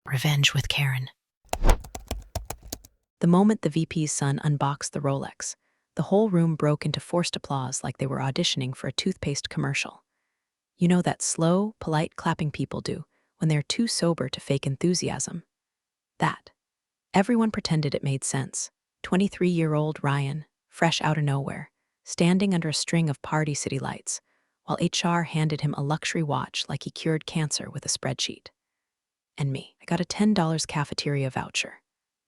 Revenge with Karen. The moment the VP's son unboxed the Rolex, the whole room broke into forced applause like they were auditioning for a toothpaste commercial. You know that slow, polite clapping people do when they're too sober to fake enthusiasm? That. Everyone pretended it made sense. 23-year-old Ryan, fresh out of nowhere, standing under a string of Party City lights, while HR handed him a luxury watch like he cured cancer with a spreadsheet. And me, I got a $10 cafeteria voucher.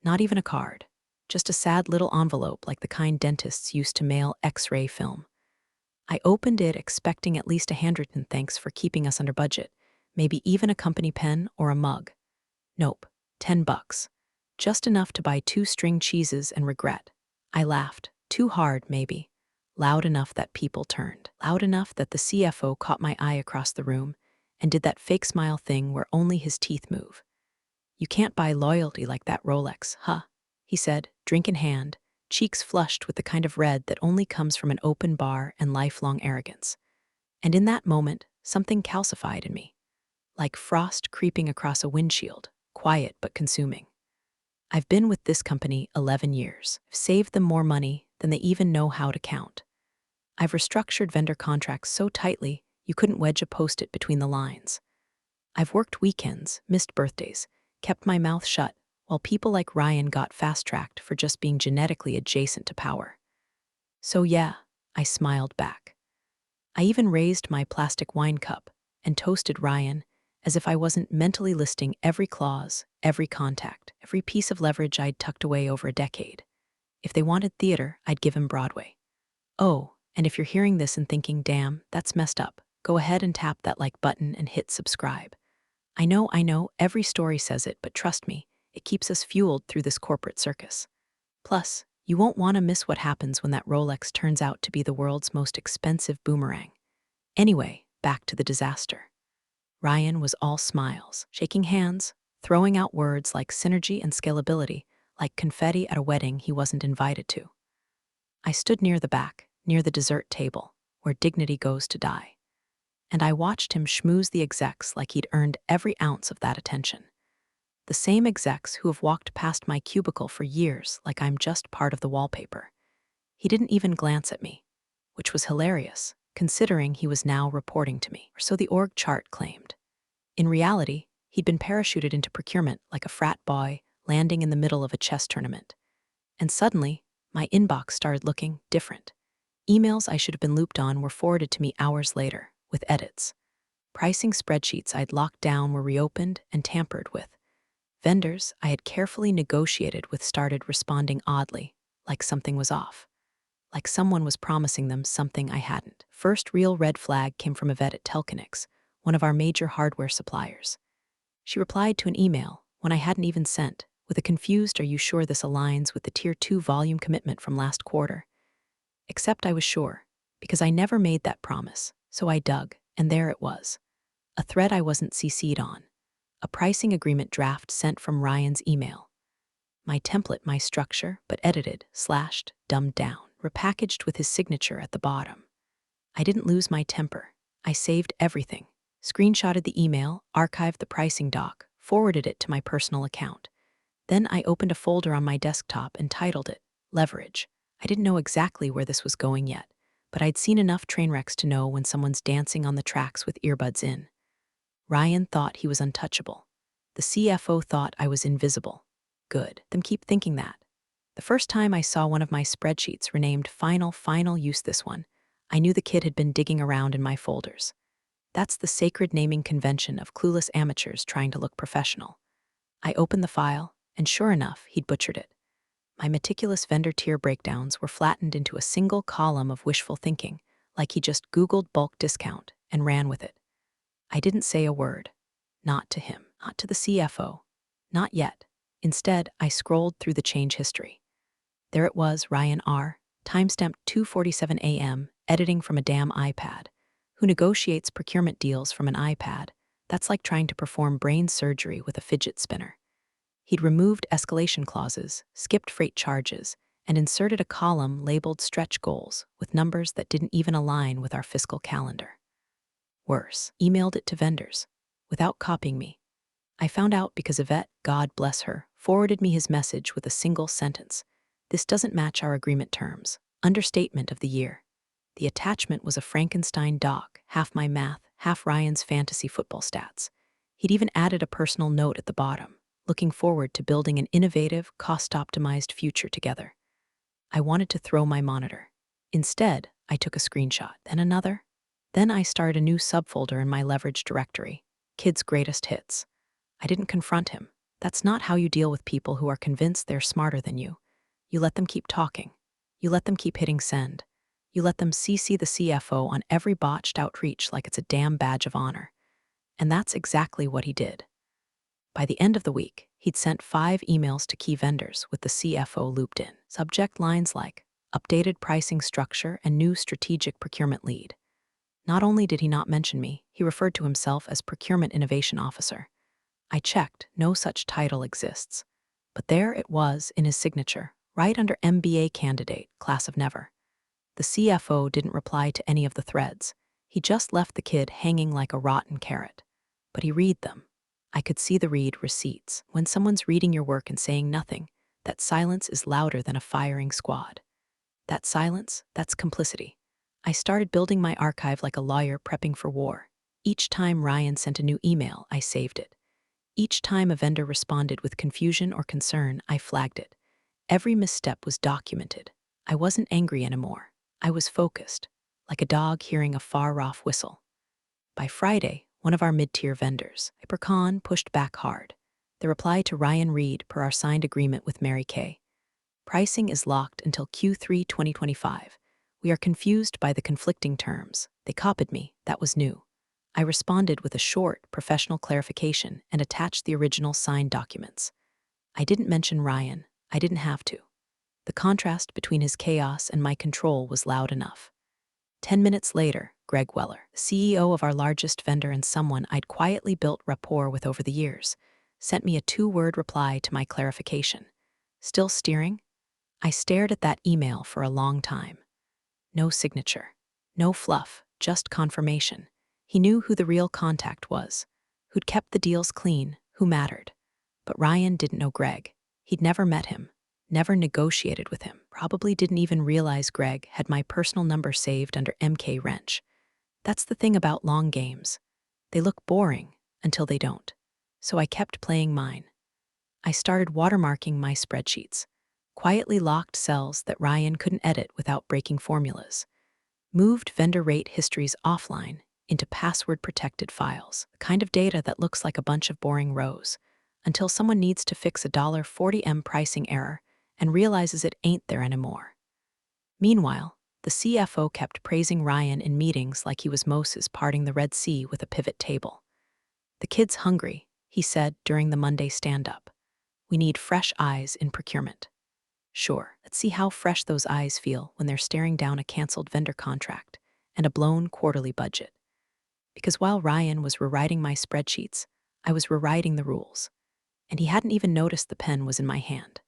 Not even a card. Just a sad little envelope like the kind dentists used to mail X-ray film. I opened it expecting at least a handwritten thanks for keeping us under budget, maybe even a company pen or a mug. Nope, $10. Just enough to buy 2 string cheeses and regret. I laughed, too hard maybe. Loud enough that people turned. Loud enough that the CFO caught my eye across the room and did that fake smile thing where only his teeth move. "You can't buy loyalty like that Rolex, huh?" he said, drink in hand, cheeks flushed with the kind of red that only comes from an open bar and lifelong arrogance. And in that moment, something calcified in me, like frost creeping across a windshield, quiet but consuming. I've been with this company 11 years. I've saved them more money than they even know how to count. I've restructured vendor contracts so tightly you couldn't wedge a post-it between the lines. I've worked weekends, missed birthdays, kept my mouth shut, while people like Ryan got fast-tracked for just being genetically adjacent to power. So yeah, I smiled back. I even raised my plastic wine cup and toasted Ryan as if I wasn't mentally listing every clause, every contact, every piece of leverage I'd tucked away over a decade. If they wanted theater, I'd give him Broadway. Oh, and if you're hearing this and thinking, damn, that's messed up, go ahead and tap that like button and hit subscribe. I know, every story says it, but trust me, it keeps us fueled through this corporate circus. Plus, you won't want to miss what happens when that Rolex turns out to be the world's most expensive boomerang. Anyway, back to the disaster. Ryan was all smiles, shaking hands, throwing out words like synergy and scalability, like confetti at a wedding he wasn't invited to. I stood near the back, near the dessert table, where dignity goes to die. And I watched him schmooze the execs like he'd earned every ounce of that attention. The same execs who have walked past my cubicle for years like I'm just part of the wallpaper. He didn't even glance at me, which was hilarious, considering he was now reporting to me, or so the org chart claimed. In reality, he'd been parachuted into procurement like a frat boy landing in the middle of a chess tournament. And suddenly, my inbox started looking different. Emails I should have been looped on were forwarded to me hours later, with edits. Pricing spreadsheets I'd locked down were reopened and tampered with. Vendors I had carefully negotiated with started responding oddly, like something was off. Like someone was promising them something I hadn't. First real red flag came from Yvette at Telconix, one of our major hardware suppliers. She replied to an email, one I hadn't even sent, with a confused "Are you sure this aligns with the Tier 2 volume commitment from last quarter?" Except I was sure, because I never made that promise, so I dug, and there it was. A thread I wasn't CC'd on. A pricing agreement draft sent from Ryan's email. My template, my structure, but edited, slashed, dumbed down, repackaged with his signature at the bottom. I didn't lose my temper. I saved everything. Screenshotted the email, archived the pricing doc, forwarded it to my personal account. Then I opened a folder on my desktop and titled it Leverage. I didn't know exactly where this was going yet, but I'd seen enough train wrecks to know when someone's dancing on the tracks with earbuds in. Ryan thought he was untouchable. The CFO thought I was invisible. Good. Them keep thinking that. The first time I saw one of my spreadsheets renamed Final Use this one, I knew the kid had been digging around in my folders. That's the sacred naming convention of clueless amateurs trying to look professional. I opened the file, and sure enough, he'd butchered it. My meticulous vendor tier breakdowns were flattened into a single column of wishful thinking, like he just Googled bulk discount and ran with it. I didn't say a word. Not to him, not to the CFO. Not yet. Instead, I scrolled through the change history. There it was, Ryan R., timestamped 2:47 a.m., editing from a damn iPad. Who negotiates procurement deals from an iPad? That's like trying to perform brain surgery with a fidget spinner. He'd removed escalation clauses, skipped freight charges, and inserted a column labeled stretch goals with numbers that didn't even align with our fiscal calendar. Worse, emailed it to vendors, without copying me. I found out because Yvette, God bless her, forwarded me his message with a single sentence. This doesn't match our agreement terms. Understatement of the year. The attachment was a Frankenstein dog, half my math, half Ryan's fantasy football stats. He'd even added a personal note at the bottom, looking forward to building an innovative, cost-optimized future together. I wanted to throw my monitor. Instead, I took a screenshot, then another. Then I started a new subfolder in my leverage directory, Kids' Greatest Hits. I didn't confront him. That's not how you deal with people who are convinced they're smarter than you. You let them keep talking. You let them keep hitting send. You let them CC the CFO on every botched outreach like it's a damn badge of honor. And that's exactly what he did. By the end of the week, he'd sent 5 emails to key vendors with the CFO looped in. Subject lines like, updated pricing structure and new strategic procurement lead. Not only did he not mention me, he referred to himself as Procurement Innovation Officer. I checked, no such title exists. But there it was in his signature, right under MBA candidate, class of never. The CFO didn't reply to any of the threads. He just left the kid hanging like a rotten carrot. But he read them. I could see the read receipts. When someone's reading your work and saying nothing, that silence is louder than a firing squad. That silence, that's complicity. I started building my archive like a lawyer prepping for war. Each time Ryan sent a new email, I saved it. Each time a vendor responded with confusion or concern, I flagged it. Every misstep was documented. I wasn't angry anymore. I was focused, like a dog hearing a far-off whistle. By Friday, one of our mid-tier vendors, Hypercon, pushed back hard. The reply to Ryan Reed per our signed agreement with Mary Kay. Pricing is locked until Q3 2025. We are confused by the conflicting terms. They copied me. That was new. I responded with a short, professional clarification and attached the original signed documents. I didn't mention Ryan. I didn't have to. The contrast between his chaos and my control was loud enough. 10 minutes later, Greg Weller, CEO of our largest vendor and someone I'd quietly built rapport with over the years, sent me a 2-word reply to my clarification. Still steering? I stared at that email for a long time. No signature. No fluff, just confirmation. He knew who the real contact was, who'd kept the deals clean, who mattered. But Ryan didn't know Greg. He'd never met him, never negotiated with him, probably didn't even realize Greg had my personal number saved under MK Wrench. That's the thing about long games. They look boring until they don't. So I kept playing mine. I started watermarking my spreadsheets, quietly locked cells that Ryan couldn't edit without breaking formulas, moved vendor rate histories offline into password-protected files, the kind of data that looks like a bunch of boring rows, until someone needs to fix a $40M pricing error and realizes it ain't there anymore. Meanwhile, the CFO kept praising Ryan in meetings like he was Moses parting the Red Sea with a pivot table. The kid's hungry, he said during the Monday stand-up. We need fresh eyes in procurement. Sure, let's see how fresh those eyes feel when they're staring down a canceled vendor contract and a blown quarterly budget. Because while Ryan was rewriting my spreadsheets, I was rewriting the rules, and he hadn't even noticed the pen was in my hand.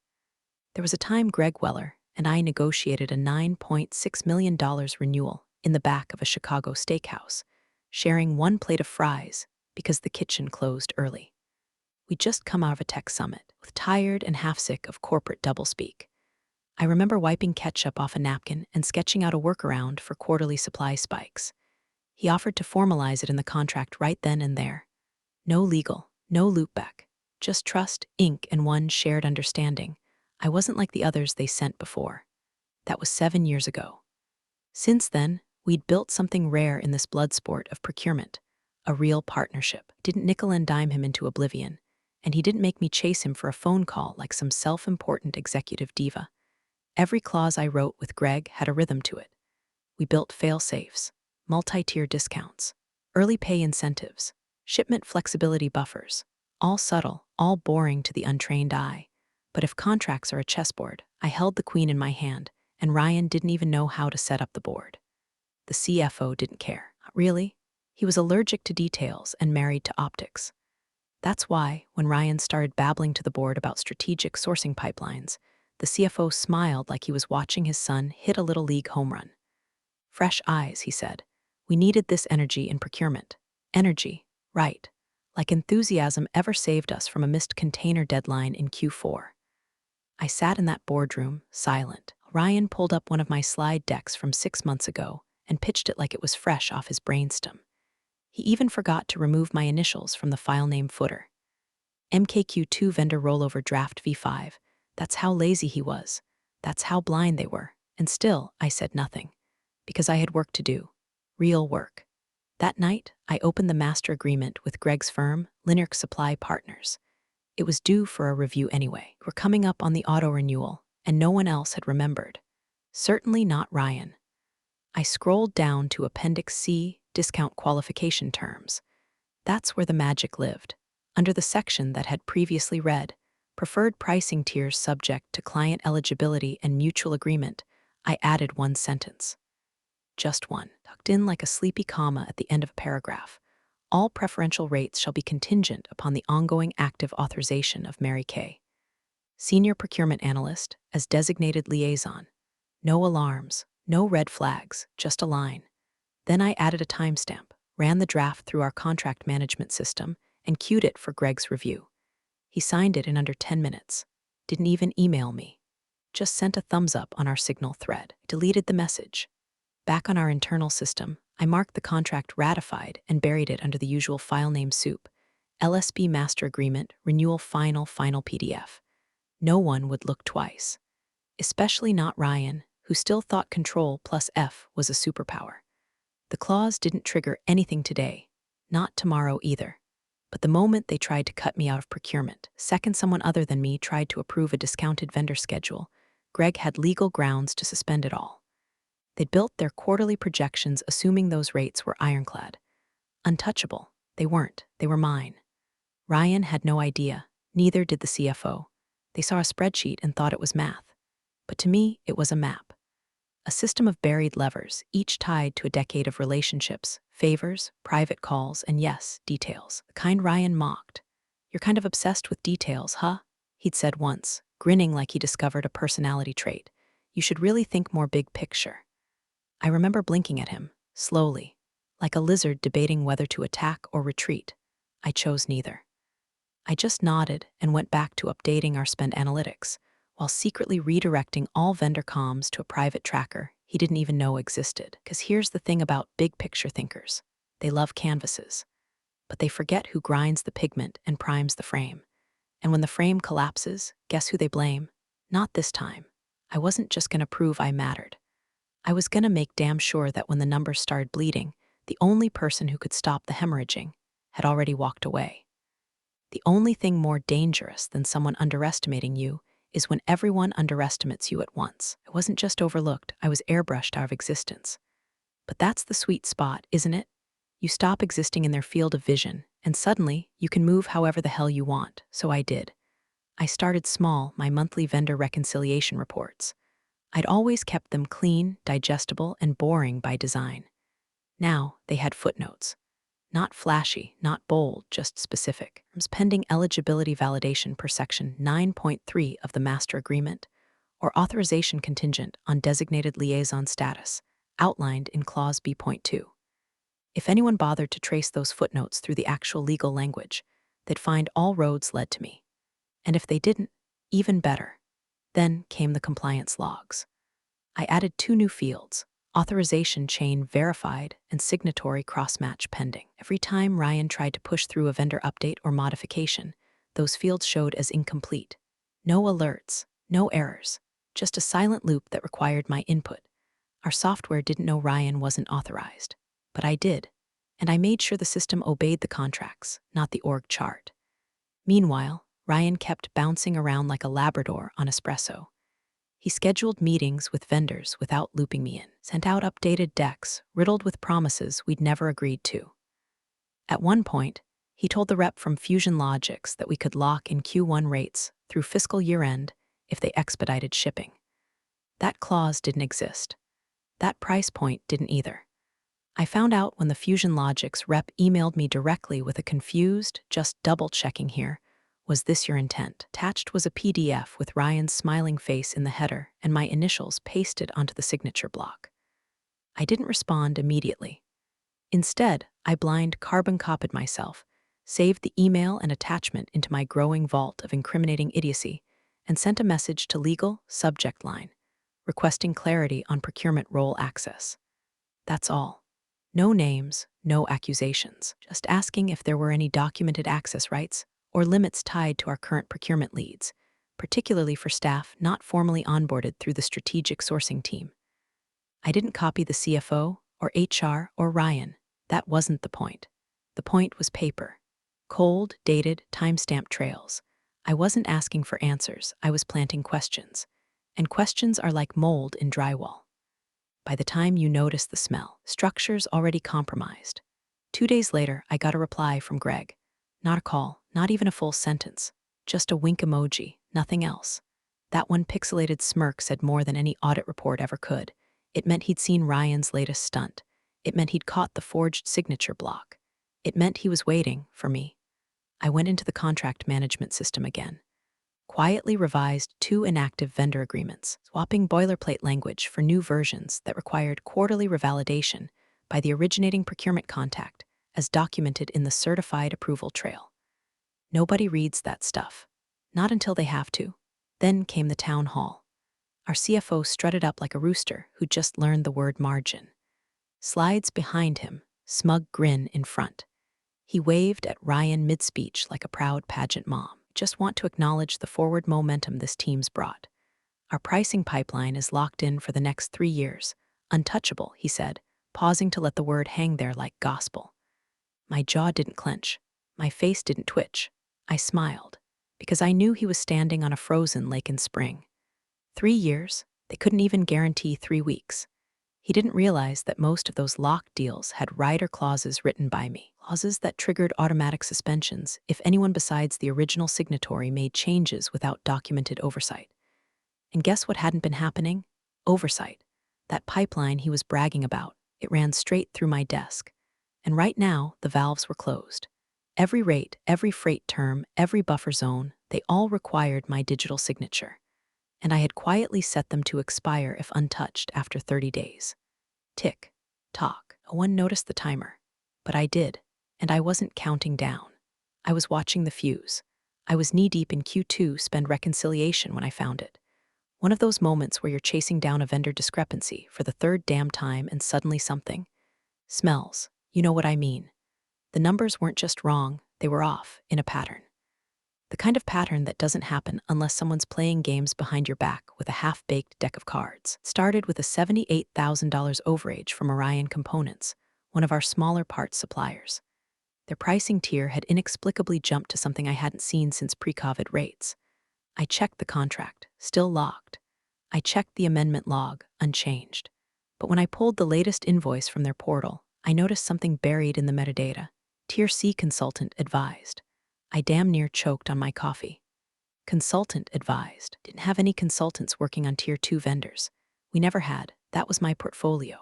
There was a time Greg Weller and I negotiated a $9.6 million renewal in the back of a Chicago steakhouse, sharing one plate of fries because the kitchen closed early. We'd just come out of a tech summit, with tired and half-sick of corporate doublespeak. I remember wiping ketchup off a napkin and sketching out a workaround for quarterly supply spikes. He offered to formalize it in the contract right then and there. No legal, no loopback, just trust, ink, and one shared understanding. I wasn't like the others they sent before. That was 7 years ago. Since then, we'd built something rare in this blood sport of procurement, a real partnership. Didn't nickel and dime him into oblivion, and he didn't make me chase him for a phone call like some self-important executive diva. Every clause I wrote with Greg had a rhythm to it. We built fail-safes, multi-tier discounts, early pay incentives, shipment flexibility buffers, all subtle, all boring to the untrained eye. But if contracts are a chessboard, I held the queen in my hand, and Ryan didn't even know how to set up the board. The CFO didn't care. Really? He was allergic to details and married to optics. That's why, when Ryan started babbling to the board about strategic sourcing pipelines, the CFO smiled like he was watching his son hit a little league home run. Fresh eyes, he said. We needed this energy in procurement. Energy, right. like enthusiasm ever saved us from a missed container deadline in Q4. I sat in that boardroom, silent. Ryan pulled up one of my slide decks from 6 months ago and pitched it like it was fresh off his brainstem. He even forgot to remove my initials from the file name footer. MKQ2 vendor rollover draft V5. That's how lazy he was. That's how blind they were. And still, I said nothing. Because I had work to do. Real work. That night, I opened the master agreement with Greg's firm, Lineark Supply Partners. It was due for a review anyway. We're coming up on the auto-renewal, and no one else had remembered. Certainly not Ryan. I scrolled down to Appendix C, Discount Qualification Terms. That's where the magic lived. Under the section that had previously read, Preferred Pricing Tiers Subject to Client Eligibility and Mutual Agreement, I added one sentence. Just one, tucked in like a sleepy comma at the end of a paragraph. All preferential rates shall be contingent upon the ongoing active authorization of Mary Kay, Senior Procurement Analyst, as designated liaison. No alarms, no red flags, just a line. Then I added a timestamp, ran the draft through our contract management system, and queued it for Greg's review. He signed it in under 10 minutes. Didn't even email me. Just sent a thumbs up on our Signal thread. Deleted the message. Back on our internal system, I marked the contract ratified and buried it under the usual file name soup. LSB Master Agreement, Renewal Final PDF. No one would look twice. Especially not Ryan, who still thought Control plus F was a superpower. The clause didn't trigger anything today. Not tomorrow either. But the moment they tried to cut me out of procurement, second someone other than me tried to approve a discounted vendor schedule, Greg had legal grounds to suspend it all. They'd built their quarterly projections assuming those rates were ironclad. Untouchable. They weren't. They were mine. Ryan had no idea. Neither did the CFO. They saw a spreadsheet and thought it was math. But to me, it was a map. A system of buried levers, each tied to a decade of relationships, favors, private calls, and yes, details. The kind Ryan mocked. You're kind of obsessed with details, huh? He'd said once, grinning like he discovered a personality trait. You should really think more big picture. I remember blinking at him, slowly, like a lizard debating whether to attack or retreat. I chose neither. I just nodded and went back to updating our spend analytics, while secretly redirecting all vendor comms to a private tracker he didn't even know existed. Because here's the thing about big picture thinkers. They love canvases, but they forget who grinds the pigment and primes the frame. And when the frame collapses, guess who they blame? Not this time. I wasn't just going to prove I mattered. I was going to make damn sure that when the numbers started bleeding, the only person who could stop the hemorrhaging had already walked away. The only thing more dangerous than someone underestimating you is when everyone underestimates you at once. I wasn't just overlooked, I was airbrushed out of existence. But that's the sweet spot, isn't it? You stop existing in their field of vision, and suddenly you can move however the hell you want. So I did. I started small, my monthly vendor reconciliation reports. I'd always kept them clean, digestible, and boring by design. Now they had footnotes. Not flashy, not bold, just specific. Terms pending eligibility validation per section 9.3 of the master agreement, or authorization contingent on designated liaison status, outlined in clause B.2. If anyone bothered to trace those footnotes through the actual legal language, they'd find all roads led to me. And if they didn't, even better. Then came the compliance logs. I added 2 new fields, authorization chain verified and signatory cross-match pending. Every time Ryan tried to push through a vendor update or modification, those fields showed as incomplete. No alerts, no errors, just a silent loop that required my input. Our software didn't know Ryan wasn't authorized, but I did, and I made sure the system obeyed the contracts, not the org chart. Meanwhile, Ryan kept bouncing around like a Labrador on espresso. He scheduled meetings with vendors without looping me in, sent out updated decks riddled with promises we'd never agreed to. At one point, he told the rep from Fusion Logics that we could lock in Q1 rates through fiscal year-end if they expedited shipping. That clause didn't exist. That price point didn't either. I found out when the Fusion Logics rep emailed me directly with a confused, just double-checking here, was this your intent? Attached was a PDF with Ryan's smiling face in the header and my initials pasted onto the signature block. I didn't respond immediately. Instead, I blind carbon copied myself, saved the email and attachment into my growing vault of incriminating idiocy, and sent a message to legal subject line, requesting clarity on procurement role access. That's all. No names, no accusations, just asking if there were any documented access rights or limits tied to our current procurement leads, particularly for staff not formally onboarded through the strategic sourcing team. I didn't copy the CFO or HR or Ryan. That wasn't the point. The point was paper. Cold, dated, timestamp trails. I wasn't asking for answers, I was planting questions. And questions are like mold in drywall. By the time you notice the smell, structure's already compromised. 2 days later, I got a reply from Greg. Not a call, not even a full sentence. Just a wink emoji, nothing else. That one pixelated smirk said more than any audit report ever could. It meant he'd seen Ryan's latest stunt. It meant he'd caught the forged signature block. It meant he was waiting for me. I went into the contract management system again. Quietly revised 2 inactive vendor agreements, swapping boilerplate language for new versions that required quarterly revalidation by the originating procurement contact as documented in the certified approval trail. Nobody reads that stuff. Not until they have to. Then came the town hall. Our CFO strutted up like a rooster who'd just learned the word margin. Slides behind him, smug grin in front. He waved at Ryan mid-speech like a proud pageant mom. Just want to acknowledge the forward momentum this team's brought. Our pricing pipeline is locked in for the next 3 years. Untouchable, he said, pausing to let the word hang there like gospel. My jaw didn't clench. My face didn't twitch. I smiled, because I knew he was standing on a frozen lake in spring. 3 years? They couldn't even guarantee 3 weeks. He didn't realize that most of those locked deals had rider clauses written by me, clauses that triggered automatic suspensions if anyone besides the original signatory made changes without documented oversight. And guess what hadn't been happening? Oversight. That pipeline he was bragging about, it ran straight through my desk. And right now, the valves were closed. Every rate, every freight term, every buffer zone, they all required my digital signature. And I had quietly set them to expire if untouched after 30 days. Tick, tock. No one noticed the timer. But I did, and I wasn't counting down. I was watching the fuse. I was knee-deep in Q2 spend reconciliation when I found it. One of those moments where you're chasing down a vendor discrepancy for the 3rd damn time and suddenly something. Smells. You know what I mean. The numbers weren't just wrong, they were off, in a pattern. The kind of pattern that doesn't happen unless someone's playing games behind your back with a half-baked deck of cards. It started with a $78,000 overage from Orion Components, one of our smaller parts suppliers. Their pricing tier had inexplicably jumped to something I hadn't seen since pre-COVID rates. I checked the contract, still locked. I checked the amendment log, unchanged. But when I pulled the latest invoice from their portal, I noticed something buried in the metadata. Tier C consultant advised. I damn near choked on my coffee. Consultant advised. Didn't have any consultants working on Tier 2 vendors. We never had. That was my portfolio.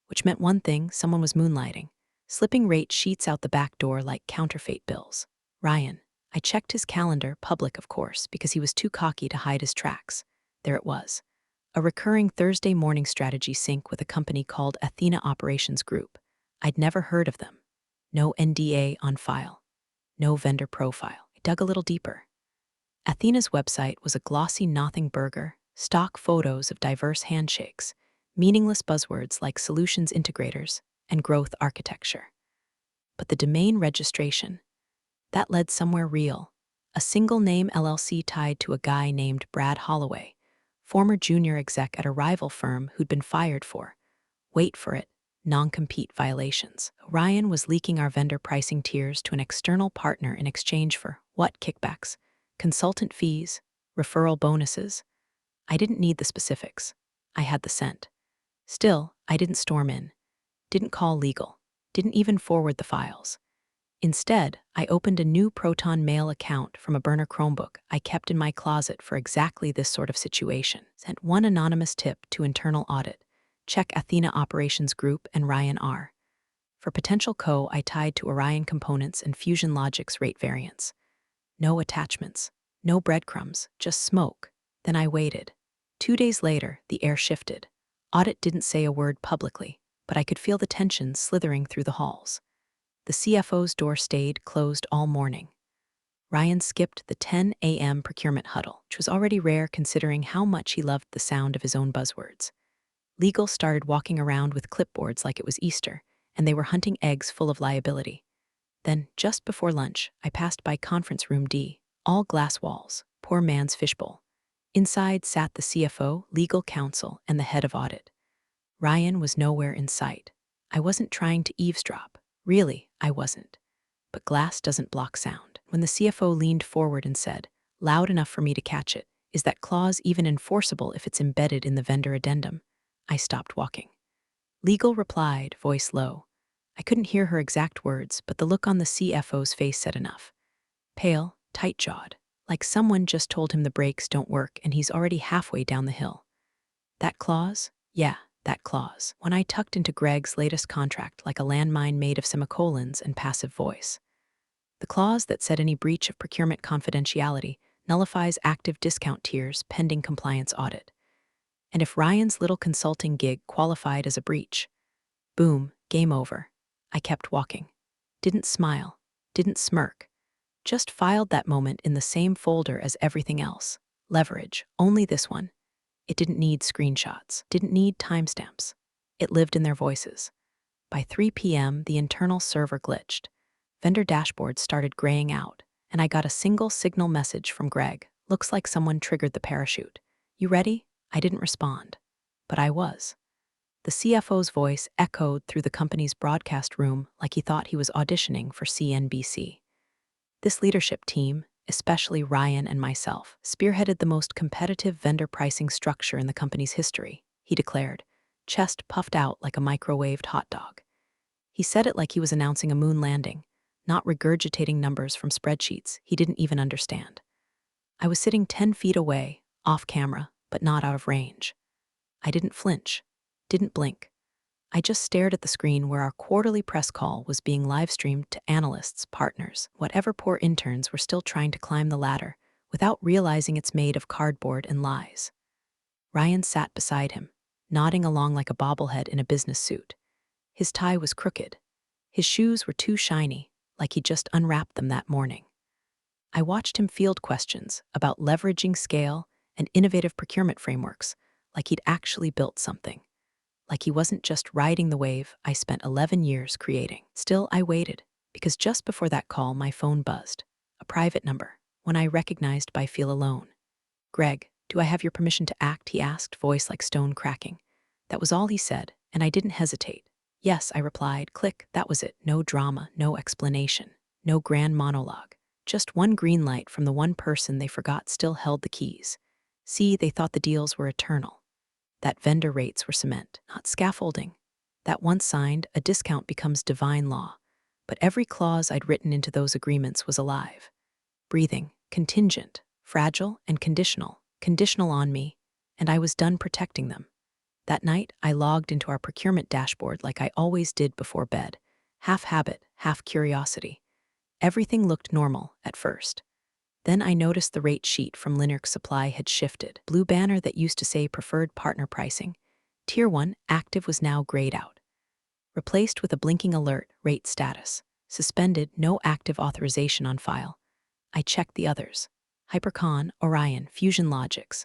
Which meant one thing, someone was moonlighting. Slipping rate sheets out the back door like counterfeit bills. Ryan. I checked his calendar, public of course, because he was too cocky to hide his tracks. There it was. A recurring Thursday morning strategy sync with a company called Athena Operations Group. I'd never heard of them. No NDA on file. No vendor profile. I dug a little deeper. Athena's website was a glossy nothing burger, stock photos of diverse handshakes, meaningless buzzwords like solutions integrators and growth architecture. But the domain registration, that led somewhere real. A single name LLC tied to a guy named Brad Holloway, former junior exec at a rival firm who'd been fired for, wait for it, non-compete violations. Ryan was leaking our vendor pricing tiers to an external partner in exchange for what kickbacks, consultant fees, referral bonuses. I didn't need the specifics. I had the scent. Still, I didn't storm in, didn't call legal, didn't even forward the files. Instead, I opened a new Proton Mail account from a burner Chromebook I kept in my closet for exactly this sort of situation. Sent one anonymous tip to internal audit. Check Athena Operations Group and Ryan R. For potential co, I tied to Orion Components and Fusion Logic's rate variance. No attachments, no breadcrumbs, just smoke. Then I waited. 2 days later, the air shifted. Audit didn't say a word publicly, but I could feel the tension slithering through the halls. The CFO's door stayed closed all morning. Ryan skipped the 10 a.m. procurement huddle, which was already rare considering how much he loved the sound of his own buzzwords. Legal started walking around with clipboards like it was Easter, and they were hunting eggs full of liability. Then, just before lunch, I passed by conference room D, all glass walls, poor man's fishbowl. Inside sat the CFO, legal counsel, and the head of audit. Ryan was nowhere in sight. I wasn't trying to eavesdrop. Really, I wasn't. But glass doesn't block sound. When the CFO leaned forward and said, loud enough for me to catch it, "Is that clause even enforceable if it's embedded in the vendor addendum?" I stopped walking. Legal replied, voice low. I couldn't hear her exact words, but the look on the CFO's face said enough. Pale, tight-jawed, like someone just told him the brakes don't work and he's already halfway down the hill. That clause? Yeah, that clause. When I tucked into Greg's latest contract like a landmine made of semicolons and passive voice. The clause that said any breach of procurement confidentiality nullifies active discount tiers pending compliance audit. And if Ryan's little consulting gig qualified as a breach, boom, game over. I kept walking. Didn't smile. Didn't smirk. Just filed that moment in the same folder as everything else. Leverage, only this one. It didn't need screenshots, didn't need timestamps. It lived in their voices. By 3 p.m., the internal server glitched. Vendor dashboards started graying out, and I got a single signal message from Greg. Looks like someone triggered the parachute. You ready? I didn't respond. But I was. The CFO's voice echoed through the company's broadcast room like he thought he was auditioning for CNBC. This leadership team, especially Ryan and myself, spearheaded the most competitive vendor pricing structure in the company's history, he declared, chest puffed out like a microwaved hot dog. He said it like he was announcing a moon landing, not regurgitating numbers from spreadsheets he didn't even understand. I was sitting 10 feet away, off camera, but not out of range. I didn't flinch, didn't blink. I just stared at the screen where our quarterly press call was being live-streamed to analysts, partners, whatever poor interns were still trying to climb the ladder without realizing it's made of cardboard and lies. Ryan sat beside him, nodding along like a bobblehead in a business suit. His tie was crooked. His shoes were too shiny, like he'd just unwrapped them that morning. I watched him field questions about leveraging scale and innovative procurement frameworks, like he'd actually built something. Like he wasn't just riding the wave I spent 11 years creating. Still, I waited, because just before that call, my phone buzzed. A private number, one I recognized by feel alone. Greg, do I have your permission to act? He asked, voice like stone cracking. That was all he said, and I didn't hesitate. Yes, I replied. Click, that was it. No drama, no explanation, no grand monologue. Just one green light from the one person they forgot still held the keys. See, they thought the deals were eternal. That vendor rates were cement, not scaffolding. That once signed, a discount becomes divine law. But every clause I'd written into those agreements was alive. Breathing, contingent, fragile, and conditional. Conditional on me, and I was done protecting them. That night, I logged into our procurement dashboard like I always did before bed. Half habit, half curiosity. Everything looked normal at first. Then I noticed the rate sheet from Linux Supply had shifted. Blue banner that used to say preferred partner pricing. Tier 1, active, was now grayed out. Replaced with a blinking alert, rate status. Suspended, no active authorization on file. I checked the others. Hypercon, Orion, Fusion Logics.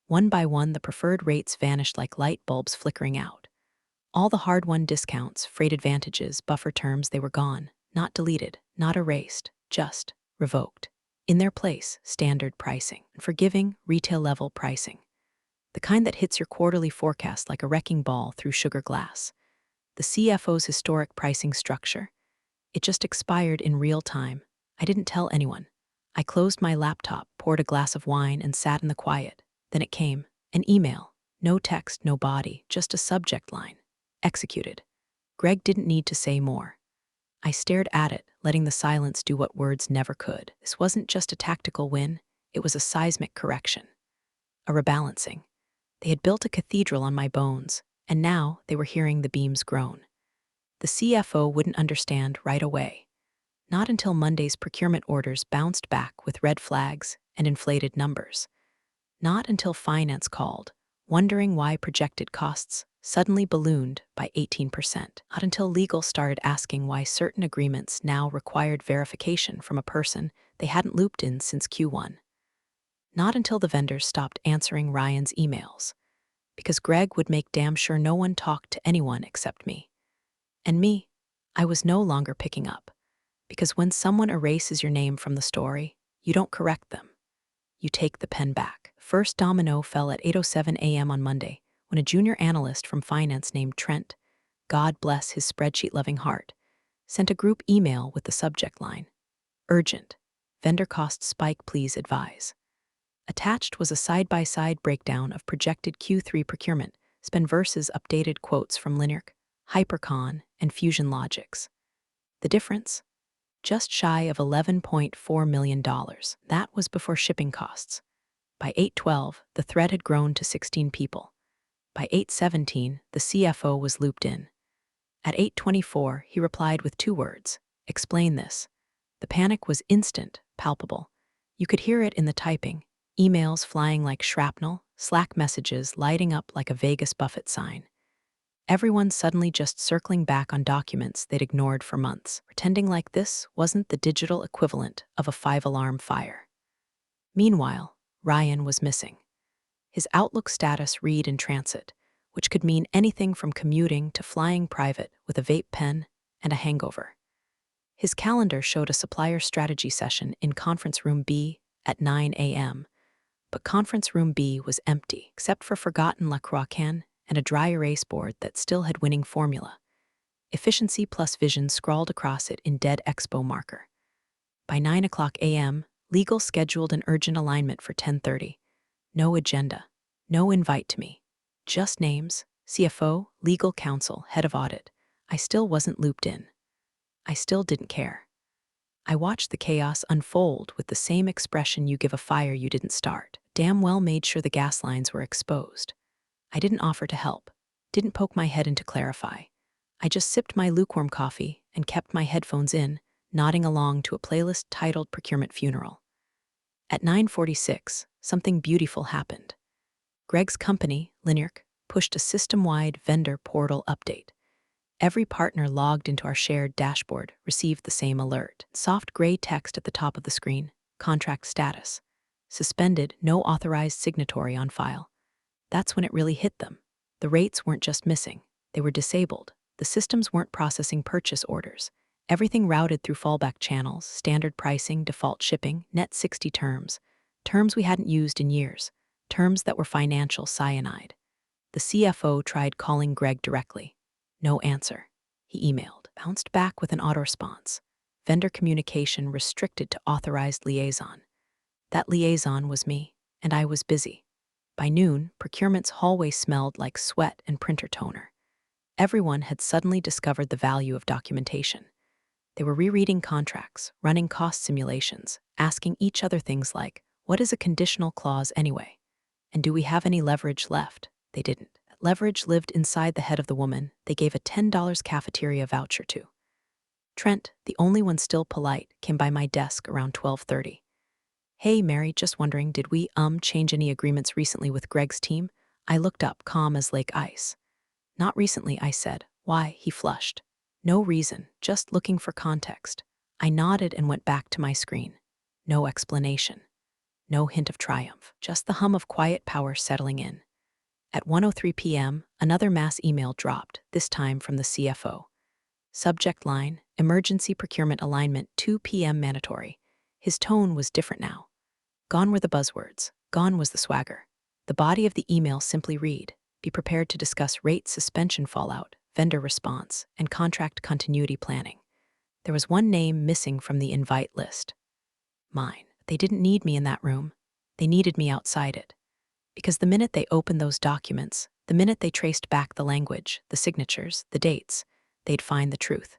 One by one, the preferred rates vanished like light bulbs flickering out. All the hard-won discounts, freight advantages, buffer terms, they were gone. Not deleted, not erased, just revoked. In their place, standard pricing, forgiving, retail-level pricing. The kind that hits your quarterly forecast like a wrecking ball through sugar glass. The CFO's historic pricing structure. It just expired in real time. I didn't tell anyone. I closed my laptop, poured a glass of wine, and sat in the quiet. Then it came. An email. No text, no body, just a subject line. Executed. Greg didn't need to say more. I stared at it, letting the silence do what words never could. This wasn't just a tactical win, it was a seismic correction. A rebalancing. They had built a cathedral on my bones, and now they were hearing the beams groan. The CFO wouldn't understand right away. Not until Monday's procurement orders bounced back with red flags and inflated numbers. Not until finance called, wondering why projected costs suddenly ballooned by 18%. Not until legal started asking why certain agreements now required verification from a person they hadn't looped in since Q1. Not until the vendors stopped answering Ryan's emails, because Greg would make damn sure no one talked to anyone except me. And me, I was no longer picking up, because when someone erases your name from the story, you don't correct them. You take the pen back. First domino fell at 8:07 a.m. on Monday, when a junior analyst from finance named Trent, God bless his spreadsheet-loving heart, sent a group email with the subject line, "Urgent. Vendor cost spike, please advise." Attached was a side-by-side breakdown of projected Q3 procurement spend versus updated quotes from Linarc, Hypercon, and Fusion Logics. The difference? Just shy of $11.4 million. That was before shipping costs. By 8:12, the thread had grown to 16 people. By 8:17, the CFO was looped in. At 8:24, he replied with 2 words, "Explain this." The panic was instant, palpable. You could hear it in the typing, emails flying like shrapnel, Slack messages lighting up like a Vegas Buffett sign. Everyone suddenly just circling back on documents they'd ignored for months, pretending like this wasn't the digital equivalent of a 5-alarm fire. Meanwhile, Ryan was missing. His Outlook status read in transit, which could mean anything from commuting to flying private with a vape pen and a hangover. His calendar showed a supplier strategy session in Conference Room B at 9 a.m., but Conference Room B was empty, except for forgotten LaCroix can and a dry erase board that still had winning formula. Efficiency plus vision scrawled across it in dead expo marker. By 9 o'clock a.m., legal scheduled an urgent alignment for 10:30. No agenda, no invite to me. Just names, CFO, legal counsel, head of audit. I still wasn't looped in. I still didn't care. I watched the chaos unfold with the same expression you give a fire you didn't start. Damn well made sure the gas lines were exposed. I didn't offer to help, didn't poke my head in to clarify. I just sipped my lukewarm coffee and kept my headphones in, nodding along to a playlist titled Procurement Funeral. At 9:46, something beautiful happened. Greg's company, Linarc, pushed a system-wide vendor portal update. Every partner logged into our shared dashboard received the same alert. Soft gray text at the top of the screen, contract status. Suspended, no authorized signatory on file. That's when it really hit them. The rates weren't just missing, they were disabled. The systems weren't processing purchase orders. Everything routed through fallback channels, standard pricing, default shipping, net 60 terms. Terms we hadn't used in years. Terms that were financial cyanide. The CFO tried calling Greg directly. No answer. He emailed, bounced back with an auto-response. Vendor communication restricted to authorized liaison. That liaison was me, and I was busy. By noon, procurement's hallway smelled like sweat and printer toner. Everyone had suddenly discovered the value of documentation. They were rereading contracts, running cost simulations, asking each other things like, what is a conditional clause anyway? And do we have any leverage left? They didn't. That leverage lived inside the head of the woman they gave a $10 cafeteria voucher to. Trent, the only one still polite, came by my desk around 12:30. "Hey, Mary, just wondering, did we change any agreements recently with Greg's team?" I looked up, calm as lake ice. "Not recently," I said. "Why?" He flushed. "No reason, just looking for context." I nodded and went back to my screen. No explanation. No hint of triumph, just the hum of quiet power settling in. At 1:03 p.m., another mass email dropped, this time from the CFO. Subject line, Emergency Procurement Alignment 2 p.m. mandatory. His tone was different now. Gone were the buzzwords. Gone was the swagger. The body of the email simply read, be prepared to discuss rate suspension fallout, vendor response, and contract continuity planning. There was one name missing from the invite list. Mine. They didn't need me in that room. They needed me outside it. Because the minute they opened those documents, the minute they traced back the language, the signatures, the dates, they'd find the truth.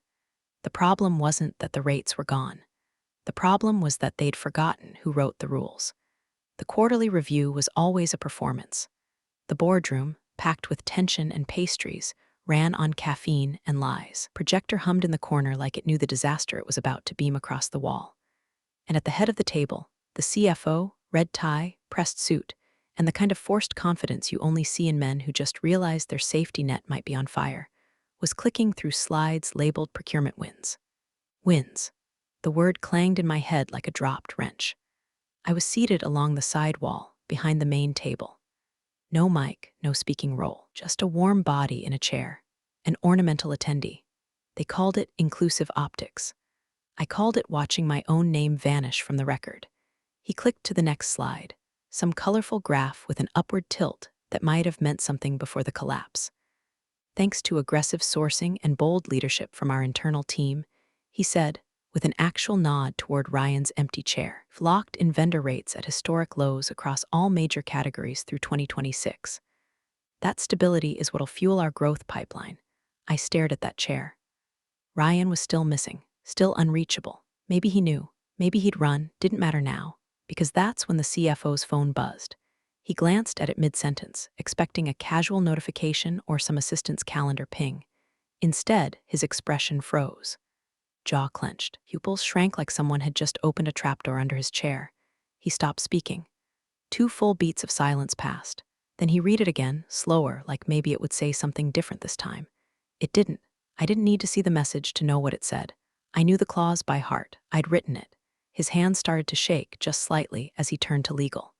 The problem wasn't that the rates were gone. The problem was that they'd forgotten who wrote the rules. The quarterly review was always a performance. The boardroom, packed with tension and pastries, ran on caffeine and lies. Projector hummed in the corner like it knew the disaster it was about to beam across the wall. And at the head of the table, the CFO, red tie, pressed suit, and the kind of forced confidence you only see in men who just realize their safety net might be on fire, was clicking through slides labeled procurement wins. Wins. The word clanged in my head like a dropped wrench. I was seated along the side wall, behind the main table. No mic, no speaking role, just a warm body in a chair. An ornamental attendee. They called it inclusive optics. I called it watching my own name vanish from the record. He clicked to the next slide, some colorful graph with an upward tilt that might have meant something before the collapse. Thanks to aggressive sourcing and bold leadership from our internal team, he said, with an actual nod toward Ryan's empty chair, locked in vendor rates at historic lows across all major categories through 2026. That stability is what'll fuel our growth pipeline. I stared at that chair. Ryan was still missing, still unreachable. Maybe he knew, maybe he'd run, didn't matter now, because that's when the CFO's phone buzzed. He glanced at it mid-sentence, expecting a casual notification or some assistant's calendar ping. Instead, his expression froze. Jaw clenched. Pupils shrank like someone had just opened a trapdoor under his chair. He stopped speaking. 2 full beats of silence passed. Then he read it again, slower, like maybe it would say something different this time. It didn't. I didn't need to see the message to know what it said. I knew the clause by heart. I'd written it. His hand started to shake just slightly as he turned to legal.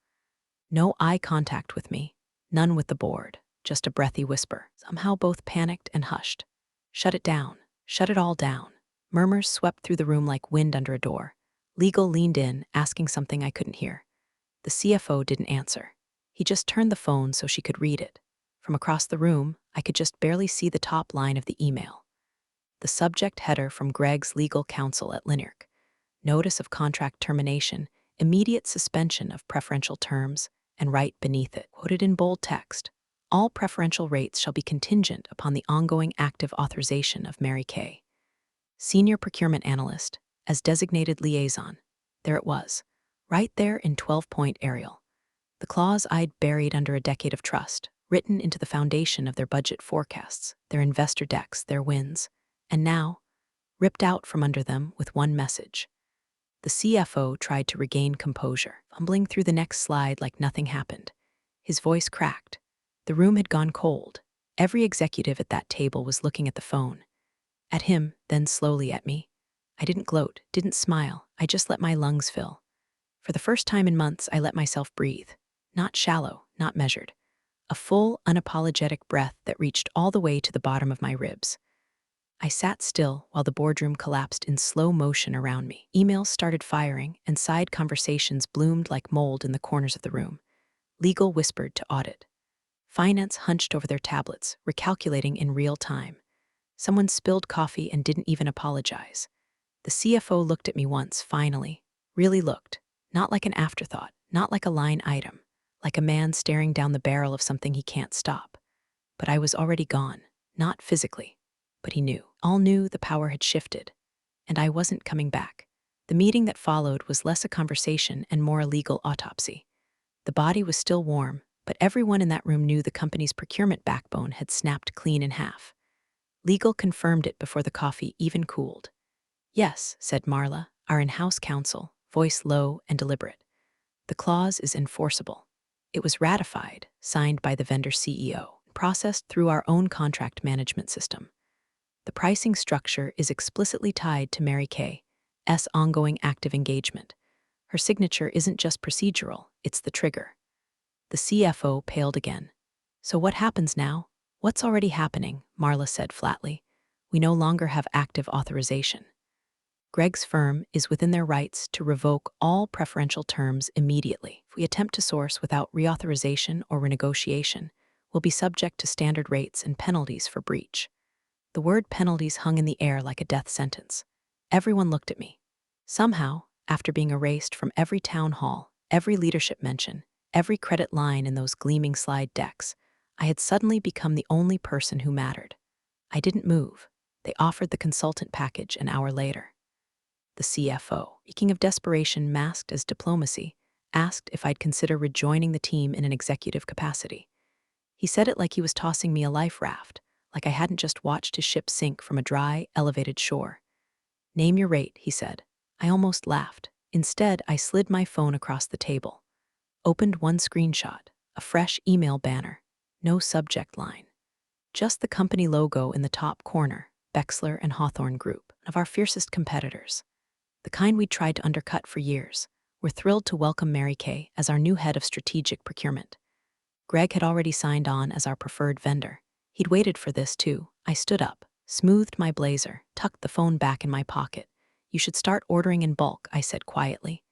No eye contact with me. None with the board. Just a breathy whisper. Somehow both panicked and hushed. Shut it down. Shut it all down. Murmurs swept through the room like wind under a door. Legal leaned in, asking something I couldn't hear. The CFO didn't answer. He just turned the phone so she could read it. From across the room, I could just barely see the top line of the email. The subject header from Greg's legal counsel at Linark. Notice of contract termination, immediate suspension of preferential terms, and right beneath it, quoted in bold text, all preferential rates shall be contingent upon the ongoing active authorization of Mary Kay, Senior Procurement Analyst, as designated liaison. There it was, right there in 12-point Arial. The clause I'd buried under a decade of trust, written into the foundation of their budget forecasts, their investor decks, their wins, and now, ripped out from under them with one message. The CFO tried to regain composure, fumbling through the next slide like nothing happened. His voice cracked. The room had gone cold. Every executive at that table was looking at the phone. At him, then slowly at me. I didn't gloat, didn't smile. I just let my lungs fill. For the first time in months, I let myself breathe. Not shallow, not measured. A full, unapologetic breath that reached all the way to the bottom of my ribs. I sat still while the boardroom collapsed in slow motion around me. Emails started firing, and side conversations bloomed like mold in the corners of the room. Legal whispered to audit. Finance hunched over their tablets, recalculating in real time. Someone spilled coffee and didn't even apologize. The CFO looked at me once, finally. Really looked. Not like an afterthought, not like a line item. Like a man staring down the barrel of something he can't stop. But I was already gone, not physically. But he knew. All knew the power had shifted. And I wasn't coming back. The meeting that followed was less a conversation and more a legal autopsy. The body was still warm, but everyone in that room knew the company's procurement backbone had snapped clean in half. Legal confirmed it before the coffee even cooled. Yes, said Marla, our in-house counsel, voice low and deliberate. The clause is enforceable. It was ratified, signed by the vendor CEO, processed through our own contract management system. The pricing structure is explicitly tied to Mary Kay's ongoing active engagement. Her signature isn't just procedural, it's the trigger. The CFO paled again. So what happens now? What's already happening? Marla said flatly. We no longer have active authorization. Greg's firm is within their rights to revoke all preferential terms immediately. If we attempt to source without reauthorization or renegotiation, we'll be subject to standard rates and penalties for breach. The word penalties hung in the air like a death sentence. Everyone looked at me. Somehow, after being erased from every town hall, every leadership mention, every credit line in those gleaming slide decks, I had suddenly become the only person who mattered. I didn't move. They offered the consultant package an hour later. The CFO, speaking of desperation masked as diplomacy, asked if I'd consider rejoining the team in an executive capacity. He said it like he was tossing me a life raft, like I hadn't just watched his ship sink from a dry, elevated shore. Name your rate, he said. I almost laughed. Instead, I slid my phone across the table. Opened one screenshot, A fresh email banner. No subject line. Just the company logo in the top corner, Bexler and Hawthorne Group, of our fiercest competitors. The kind we'd tried to undercut for years. We're thrilled to welcome Mary Kay as our new head of strategic procurement. Greg had already signed on as our preferred vendor. He'd waited for this, too. I stood up, smoothed my blazer, tucked the phone back in my pocket. You should start ordering in bulk, I said quietly.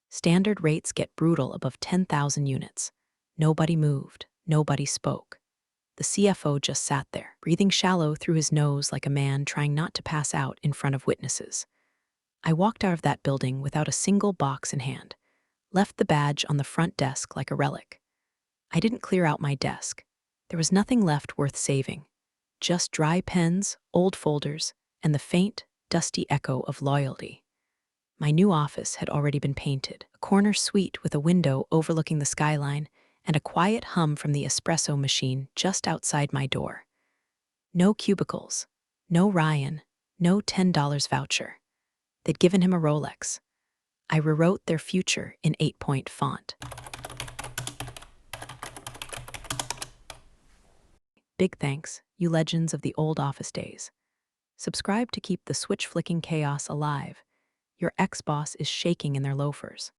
Standard rates get brutal above 10,000 units. Nobody moved. Nobody spoke. The CFO just sat there, breathing shallow through his nose like a man trying not to pass out in front of witnesses. I walked out of that building without a single box in hand, left the badge on the front desk like a relic. I didn't clear out my desk. There was nothing left worth saving. Just dry pens, old folders, and the faint, dusty echo of loyalty. My new office had already been painted, a corner suite with a window overlooking the skyline and a quiet hum from the espresso machine just outside my door. No cubicles, no Ryan, no $10 voucher. They'd given him a Rolex. I rewrote their future in 8-point font. Big thanks, you legends of the old office days. Subscribe to keep the switch-flicking chaos alive. Your ex-boss is shaking in their loafers.